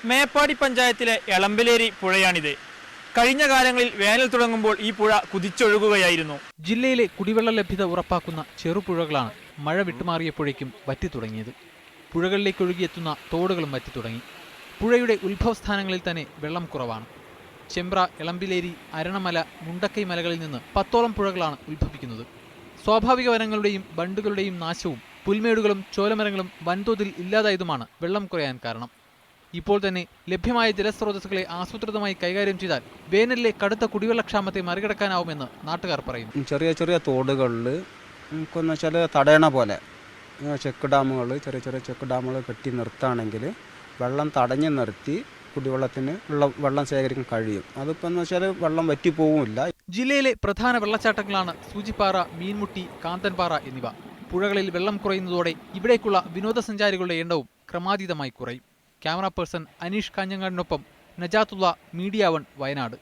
മേപ്പാടി പഞ്ചായത്തിലെ എളമ്പലേരി പുഴയാണിത്. കഴിഞ്ഞ കാലങ്ങളിൽ വേനൽ തുടങ്ങുമ്പോൾ ഈ പുഴ കുതിച്ചൊഴുകുകയായിരുന്നു. ജില്ലയിലെ കുടിവെള്ള ലഭ്യത ഉറപ്പാക്കുന്ന ചെറുപുഴകളാണ് മഴ വിട്ടുമാറിയപ്പോഴേക്കും വറ്റിത്തുടങ്ങിയത്. പുഴകളിലേക്ക് ഒഴുകിയെത്തുന്ന തോടുകളും വറ്റിത്തുടങ്ങി. പുഴയുടെ ഉത്ഭവസ്ഥാനങ്ങളിൽ തന്നെ വെള്ളം കുറവാണ്. ചെമ്പ്ര, എളമ്പിലേരി, അരണമല, മുണ്ടക്കൈ മലകളിൽ നിന്ന് 10ഓളം പുഴകളാണ് ഉത്ഭവിക്കുന്നത്. സ്വാഭാവിക വനങ്ങളുടെയും ബണ്ടുകളുടെയും നാശവും പുൽമേടുകളും ചോലമരങ്ങളും വൻതോതിൽ ഇല്ലാതായതുമാണ് വെള്ളം കുറയാൻ കാരണം. ഇപ്പോൾ തന്നെ ലഭ്യമായ ജലസ്രോതസ്സുകളെ ആസൂത്രിതമായി കൈകാര്യം ചെയ്താൽ വേനലിലെ കടുത്ത കുടിവെള്ളക്ഷാമത്തെ മറികടക്കാനാവുമെന്ന് നാട്ടുകാർ പറയുന്നു. ചെറിയ ചെറിയ തോടുകളിൽ നമുക്കൊന്ന് വെച്ചാൽ തടയണ പോലെ ചെക്ക് ഡാമുകൾ, ചെറിയ ചെറിയ ചെക്ക് ഡാമുകൾ കെട്ടി നിർത്തുകയാണെങ്കിൽ വെള്ളം തടഞ്ഞു നിർത്തി കുടിവെള്ളത്തിന് വെള്ളം ശേഖരിക്കാൻ കഴിയും. അതിപ്പോൾ എന്ന് വെച്ചാൽ വെള്ളം വറ്റിപ്പോവുമില്ല. ജില്ലയിലെ പ്രധാന വെള്ളച്ചാട്ടങ്ങളാണ് സൂചിപ്പാറ, മീൻമുട്ടി, കാന്തൻപാറ എന്നിവ. പുഴകളിൽ വെള്ളം കുറയുന്നതോടെ ഇവിടേക്കുള്ള വിനോദസഞ്ചാരികളുടെ എണ്ണവും ക്രമാതീതമായി കുറയും. ക്യാമറ പേഴ്സൺ അനീഷ് കാഞ്ഞങ്ങാടിനൊപ്പം നജാത്തുള്ള, മീഡിയ 1, വയനാട്.